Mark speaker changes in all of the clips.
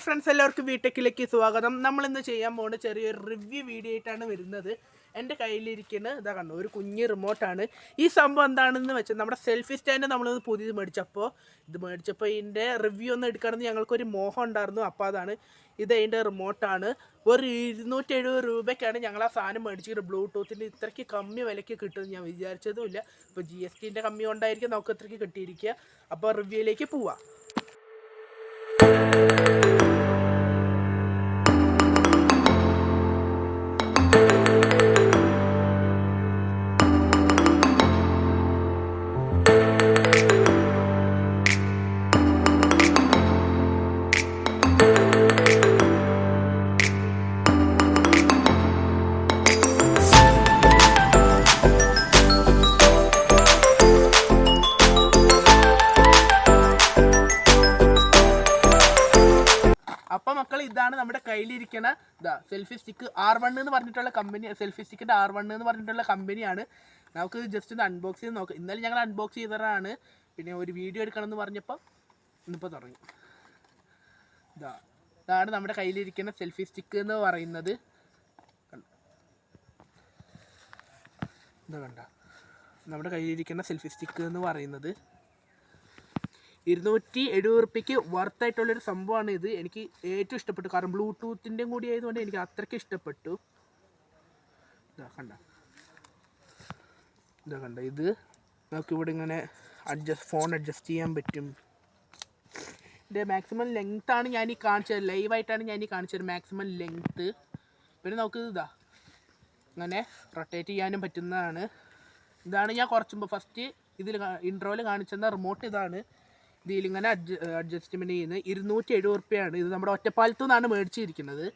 Speaker 1: Friends, എല്ലാവർക്കും വീടെക്കിലേക്ക് സ്വാഗതം. നമ്മളിന്ന് ചെയ്യാൻ പോകുന്ന ചെറിയൊരു റിവ്യൂ വീഡിയോ ആയിട്ടാണ് വരുന്നത്. എൻ്റെ കയ്യിലിരിക്കുന്ന ഇതാ കണ്ടു, ഒരു കുഞ്ഞ് റിമോട്ടാണ്. ഈ സംഭവം എന്താണെന്ന് വെച്ചാൽ നമ്മുടെ സെൽഫി സ്റ്റാൻഡ് നമ്മളിന്ന് പുതിയത് മേടിച്ചപ്പോൾ ഇതിൻ്റെ റിവ്യൂ ഒന്ന് എടുക്കണമെന്ന് ഞങ്ങൾക്കൊരു മോഹം ഉണ്ടായിരുന്നു. അപ്പോൾ അതാണ് ഇത്. അതിൻ്റെ റിമോട്ടാണ്. ഒരു 270 രൂപയ്ക്കാണ് ഞങ്ങൾ ആ സാധനം മേടിച്ചിട്ട്. ബ്ലൂടൂത്തിൻ്റെ ഇത്രയ്ക്ക് കമ്മി വിലയ്ക്ക് കിട്ടുമെന്ന് ഞാൻ വിചാരിച്ചതുമില്ല. ഇപ്പോൾ GSTൻ്റെ കമ്മി കൊണ്ടായിരിക്കും നമുക്ക് ഇത്രയ്ക്ക് കിട്ടിയിരിക്കുക. അപ്പോൾ റിവ്യൂയിലേക്ക് പോവാം. അപ്പം മക്കൾ, ഇതാണ് നമ്മുടെ കയ്യിലിരിക്കുന്ന സെൽഫി സ്റ്റിക്ക്. R1 എന്ന് പറഞ്ഞിട്ടുള്ള കമ്പനി, സെൽഫി സ്റ്റിക്കിൻ്റെ R1 എന്ന് പറഞ്ഞിട്ടുള്ള കമ്പനിയാണ്. നമുക്ക് ജസ്റ്റ് ഒന്ന് അൺബോക്സ് ചെയ്ത് നോക്കാം. ഇന്നലെ ഞങ്ങൾ അൺബോക്സ് ചെയ്തതാണ്. പിന്നെ ഒരു വീഡിയോ എടുക്കണം എന്ന് പറഞ്ഞപ്പോൾ ഇന്നിപ്പോൾ തുടങ്ങി. ഇതാണ് നമ്മുടെ കയ്യിലിരിക്കുന്ന സെൽഫി സ്റ്റിക്ക് എന്ന് പറയുന്നത്. എന്താ കണ്ട, നമ്മുടെ കയ്യിലിരിക്കുന്ന സെൽഫി സ്റ്റിക്ക് എന്ന് പറയുന്നത് 270 രൂപയ്ക്ക് വർത്തായിട്ടുള്ളൊരു സംഭവമാണ് ഇത്. എനിക്ക് ഏറ്റവും ഇഷ്ടപ്പെട്ടു. കാരണം ബ്ലൂടൂത്തിൻ്റെയും കൂടി ആയതുകൊണ്ട് എനിക്ക് അത്രയ്ക്ക് ഇഷ്ടപ്പെട്ടു. ഇതാ കണ്ട ഇത് നമുക്കിവിടെ ഇങ്ങനെ ഫോൺ അഡ്ജസ്റ്റ് ചെയ്യാൻ പറ്റും. ഇതിൻ്റെ മാക്സിമം ലെങ്ത്താണ് ഞാൻ ഈ കാണിച്ചത്. ലൈവായിട്ടാണ് ഞാൻ ഈ കാണിച്ചത് മാക്സിമം ലെങ്ത്ത്. പിന്നെ നമുക്ക് ഇങ്ങനെ റൊട്ടേറ്റ് ചെയ്യാനും പറ്റുന്നതാണ്. ഇതാണ് ഞാൻ കുറച്ച് മുമ്പ് ഫസ്റ്റ് ഇതിൽ ഇൻട്രോയിൽ കാണിച്ചെന്ന റിമോട്ട്. ഇതാണ് ഇതിലിങ്ങനെ അഡ്ജസ്റ്റ്മെൻറ്റ് ചെയ്യുന്നത്. 270 രൂപയാണ്. ഇത് നമ്മുടെ ഒറ്റപ്പാലത്തു നിന്നാണ് മേടിച്ചിരിക്കുന്നത്.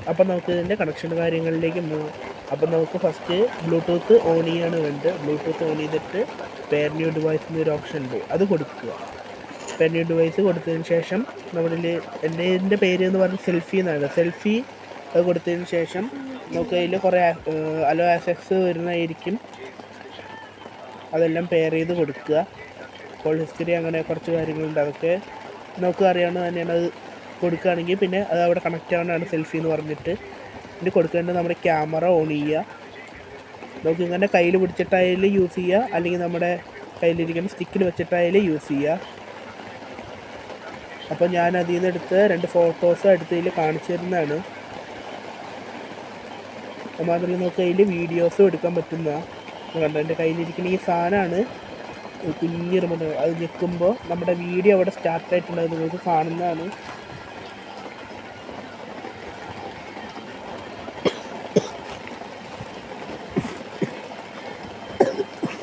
Speaker 1: അപ്പം നമുക്ക് ഇതിൻ്റെ കണക്ഷൻ കാര്യങ്ങളിലേക്ക് പോകാം. അപ്പം നമുക്ക് ഫസ്റ്റ് ബ്ലൂടൂത്ത് ഓൺ ചെയ്യാണ് വേണ്ടത്. ബ്ലൂടൂത്ത് ഓൺ ചെയ്തിട്ട് പെയർ ന്യൂ ഡിവൈസ് എന്നൊരു ഓപ്ഷൻ ഉണ്ട്, അത് കൊടുക്കുക. പെയർ ന്യൂ ഡിവൈസ് കൊടുത്തതിന് ശേഷം എൻ്റെ പേര് എന്ന് പറഞ്ഞാൽ സെൽഫി എന്നാണ്. സെൽഫി അത് കൊടുത്തതിന് ശേഷം നമുക്ക് അതിൽ കുറേ അലോ ആക്സസ് വരുന്നതായിരിക്കും. അതെല്ലാം പെയർ ചെയ്ത് കൊടുക്കുക. കോൾ ഹിസ്റ്ററി അങ്ങനെ കുറച്ച് കാര്യങ്ങളുണ്ട്, അതൊക്കെ നമുക്ക് അറിയാവുന്നത് തന്നെയാണ്. അത് കൊടുക്കുകയാണെങ്കിൽ പിന്നെ അത് അവിടെ കണക്റ്റ് ആവുന്നതാണ് സെൽഫി എന്ന് പറഞ്ഞിട്ട്. ഇനി കൊടുക്കേണ്ടത് നമ്മുടെ ക്യാമറ ഓൺ ചെയ്യുക. നമുക്ക് ഇങ്ങനെ കയ്യിൽ പിടിച്ചിട്ടായാലും യൂസ് ചെയ്യുക, അല്ലെങ്കിൽ നമ്മുടെ കയ്യിലിരിക്കുന്ന സ്റ്റിക്കിൽ വെച്ചിട്ടായാലും യൂസ് ചെയ്യുക. അപ്പോൾ ഞാൻ അതിൽ നിന്ന് എടുത്ത് 2 ഫോട്ടോസ് എടുത്തതിൽ കാണിച്ചു തരുന്നതാണ്. മാത്രമല്ല നമുക്ക് അതിൽ വീഡിയോസും എടുക്കാൻ പറ്റുന്നതാണ്. കണ്ടോ, എൻ്റെ കയ്യിലിരിക്കുന്ന ഈ സാധനമാണ് കുഞ്ഞ് റിമോട്ട്. അത് ഞെക്കുമ്പോൾ നമ്മുടെ വീഡിയോ അവിടെ സ്റ്റാർട്ടായിട്ടുണ്ട്, അത് നിങ്ങൾക്ക് കാണുന്നതാണ്.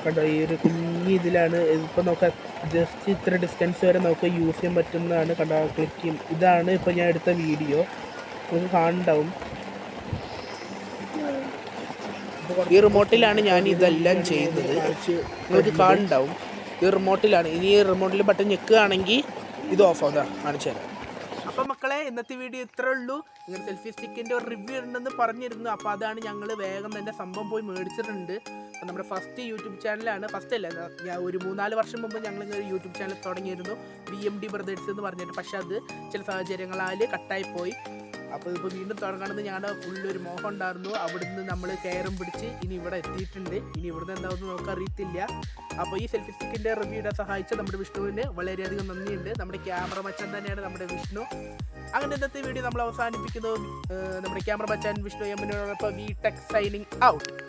Speaker 1: കണ്ടോ, ഈ ഒരു കുഞ്ഞ് ഇതിലാണ്. ഇപ്പോൾ നമുക്ക് ജസ്റ്റ് ഇത്ര ഡിസ്റ്റൻസ് വരെ നമുക്ക് യൂസ് ചെയ്യാൻ പറ്റുന്നതാണ്. കണ്ടോ, ക്ലിക്ക് ചെയ്യും. ഇതാണ് ഇപ്പോൾ ഞാൻ എടുത്ത വീഡിയോ, നിങ്ങൾക്ക് കാണുന്നുണ്ടാവും. ഈ റിമോട്ടിലാണ് ഞാൻ ഇതെല്ലാം ചെയ്യുന്നത്, നിങ്ങൾക്ക് കാണുന്നുണ്ടാവും. ഈ റിമോട്ടിലാണ്. ഇനി ഈ റിമോട്ടിൽ ബട്ടൺ ഞെക്കുകയാണെങ്കിൽ ഇത് ഓഫ് ആവുക, കാണിച്ചു തരാം. അപ്പം മക്കളെ, ഇന്നത്തെ വീഡിയോ ഇത്രേ ഉള്ളൂ. ഇങ്ങനെ സെൽഫി സ്റ്റിക്കിൻ്റെ ഒരു റിവ്യൂ ഉണ്ടെന്ന് പറഞ്ഞിരുന്നു. അപ്പോൾ അതാണ് ഞങ്ങൾ വേഗം തന്നെ സംഭവം പോയി മേടിച്ചിട്ടുണ്ട്. അപ്പം നമ്മുടെ ഫസ്റ്റ് യൂട്യൂബ് ചാനലാണ്. ഫസ്റ്റ് അല്ല, ഞാൻ ഒരു 3-4 വർഷം മുമ്പ് ഞങ്ങളിങ്ങനെ യൂട്യൂബ് ചാനൽ തുടങ്ങിയിരുന്നു, BMD ബ്രദേഴ്സ് എന്ന് പറഞ്ഞിട്ട്. പക്ഷെ അത് ചില സാഹചര്യങ്ങളാൽ കട്ടായിപ്പോയി. അപ്പോൾ ഇപ്പോൾ വീണ്ടും തുടങ്ങണമെന്ന് ഞങ്ങളുടെ ഫുള്ളൊരു മോഹം ഉണ്ടായിരുന്നു. അവിടുന്ന് നമ്മൾ കയറും പിടിച്ച് ഇനി ഇവിടെ എത്തിയിട്ടുണ്ട്. ഇനി ഇവിടുന്ന് എന്താണെന്ന് നമുക്ക് അറിയത്തില്ല. അപ്പോൾ ഈ സെൽഫി സ്റ്റിക്കിൻ്റെ റിവ്യൂ ഇടാൻ സഹായിച്ച നമ്മുടെ വിഷ്ണുവിന് വളരെയധികം നന്ദിയുണ്ട്. നമ്മുടെ ക്യാമറ മച്ചാൻ തന്നെയാണ് നമ്മുടെ വിഷ്ണു. അങ്ങനെ ഇന്നത്തെ വീഡിയോ നമ്മൾ അവസാനിപ്പിക്കുന്നു. നമ്മുടെ ക്യാമറ മച്ചാൻ വിഷ്ണു എമ്മിനോടൊപ്പം VTech സൈനിങ് ഔട്ട്.